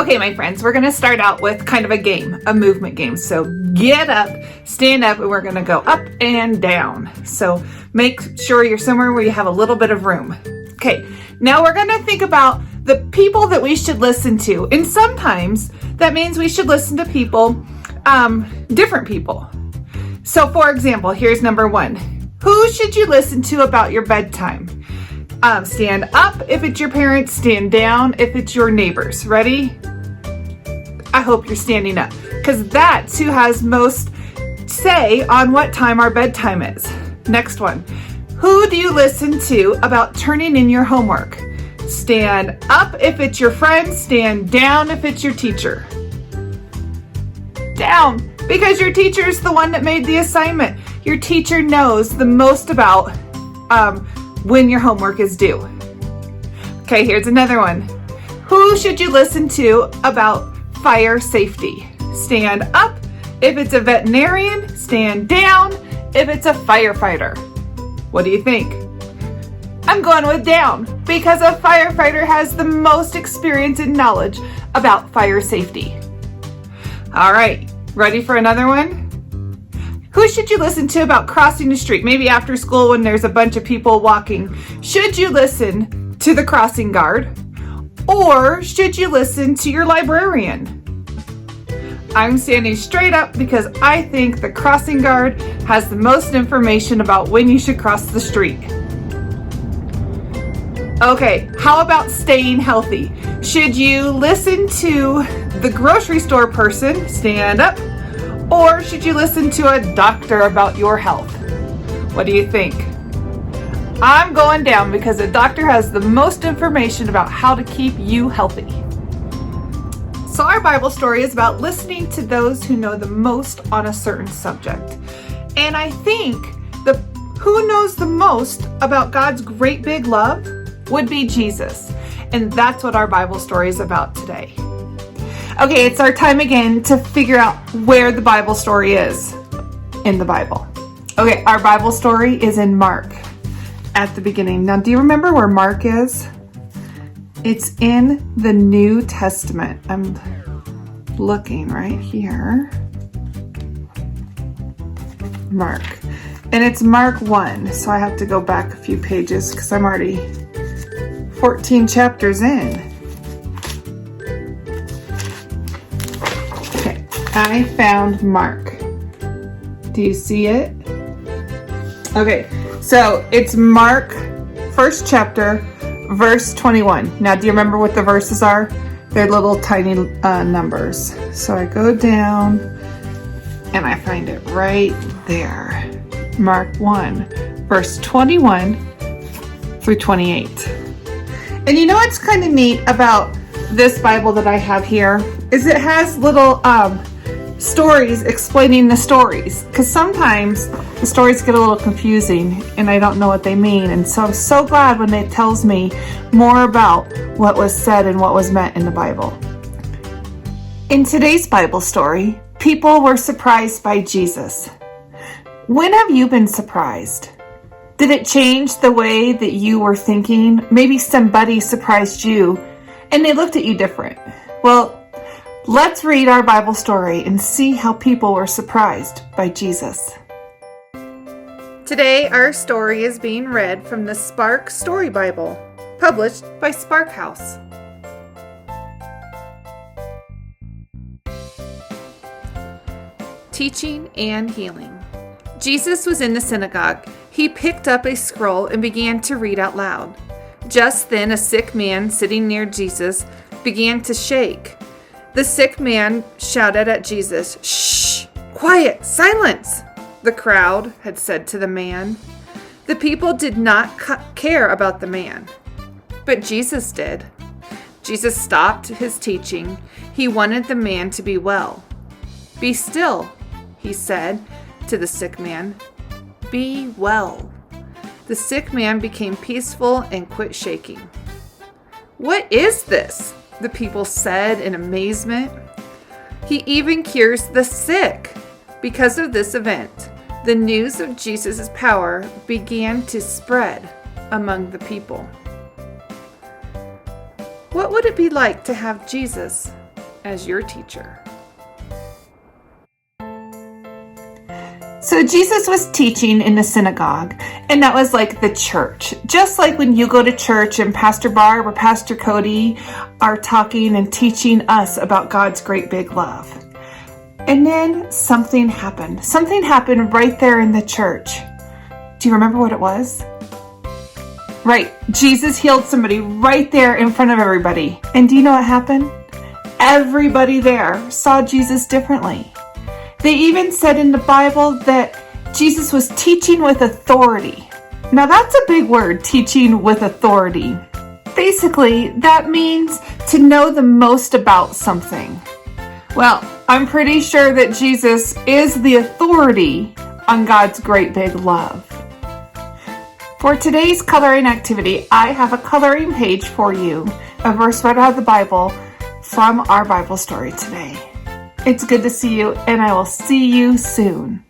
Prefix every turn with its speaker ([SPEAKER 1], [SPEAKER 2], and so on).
[SPEAKER 1] Okay, my friends, we're going to start out with kind of a game, a movement game. So get up, stand up, and we're going to go up and down. So make sure you're somewhere where you have a little bit of room. Okay, now we're going to think about the people that we should listen to. And sometimes that means we should listen to people, different people. So for example, here's number one. Who should you listen to about your bedtime? Stand up if it's your parents, stand down if it's your neighbors. Ready? I hope you're standing up because that's who has most say on what time our bedtime is. Next one. Who do you listen to about turning in your homework? Stand up if it's your friend, stand down if it's your teacher. Down, because your teacher is the one that made the assignment. Your teacher knows the most about when your homework is due. Okay, here's another one. Who should you listen to about fire safety? Stand up if it's a veterinarian, stand down if it's a firefighter. What do you think? I'm going with down because a firefighter has the most experience and knowledge about fire safety. All right, ready for another one? Who should you listen to about crossing the street? Maybe after school when there's a bunch of people walking. Should you listen to the crossing guard or should you listen to your librarian? I'm standing straight up because I think the crossing guard has the most information about when you should cross the street. Okay, how about staying healthy? Should you listen to the grocery store person, stand up, or should you listen to a doctor about your health? What do you think? I'm going down because a doctor has the most information about how to keep you healthy. So our Bible story is about listening to those who know the most on a certain subject. And I think the who knows the most about God's great big love would be Jesus. And that's what our Bible story is about today. Okay, it's our time again to figure out where the Bible story is in the Bible. Okay, our Bible story is in Mark at the beginning. Now, do you remember where Mark is? It's in the New Testament. I'm looking right here. Mark. And it's Mark 1. So I have to go back a few pages because I'm already 14 chapters in. Okay, I found Mark. Do you see it? Okay, so it's Mark, first chapter, verse 21. Now, do you remember what the verses are? They're little tiny numbers. So I go down and I find it right there. Mark 1, verse 21 through 28. And you know what's kind of neat about this Bible that I have here is it has little stories explaining the stories. Because sometimes the stories get a little confusing and I don't know what they mean. And so I'm so glad when it tells me more about what was said and what was meant in the Bible. In today's Bible story, people were surprised by Jesus. When have you been surprised? Did it change the way that you were thinking? Maybe somebody surprised you and they looked at you different. Well, let's read our Bible story and see how people were surprised by Jesus. Today, our story is being read from the Spark Story Bible, published by Spark House. Teaching and healing. Jesus was in the synagogue. He picked up a scroll and began to read out loud. Just then, a sick man sitting near Jesus began to shake. The sick man shouted at Jesus, "Shh! Quiet! Silence!" the crowd had said to the man. The people did not care about the man, but Jesus did. Jesus stopped his teaching. He wanted the man to be well. "Be still," he said to the sick man. "Be well." The sick man became peaceful and quit shaking. "What is this?" the people said in amazement. "He even cures the sick." Because of this event, the news of Jesus' power began to spread among the people. What would it be like to have Jesus as your teacher. So Jesus was teaching in the synagogue, and that was like the church. Just like when you go to church and Pastor Barb or Pastor Cody are talking and teaching us about God's great big love. And then something happened. Something happened right there in the church. Do you remember what it was? Right, Jesus healed somebody right there in front of everybody. And do you know what happened? Everybody there saw Jesus differently. They even said in the Bible that Jesus was teaching with authority. Now that's a big word, teaching with authority. Basically, that means to know the most about something. Well, I'm pretty sure that Jesus is the authority on God's great big love. For today's coloring activity, I have a coloring page for you, a verse right out of the Bible from our Bible story today. It's good to see you, and I will see you soon.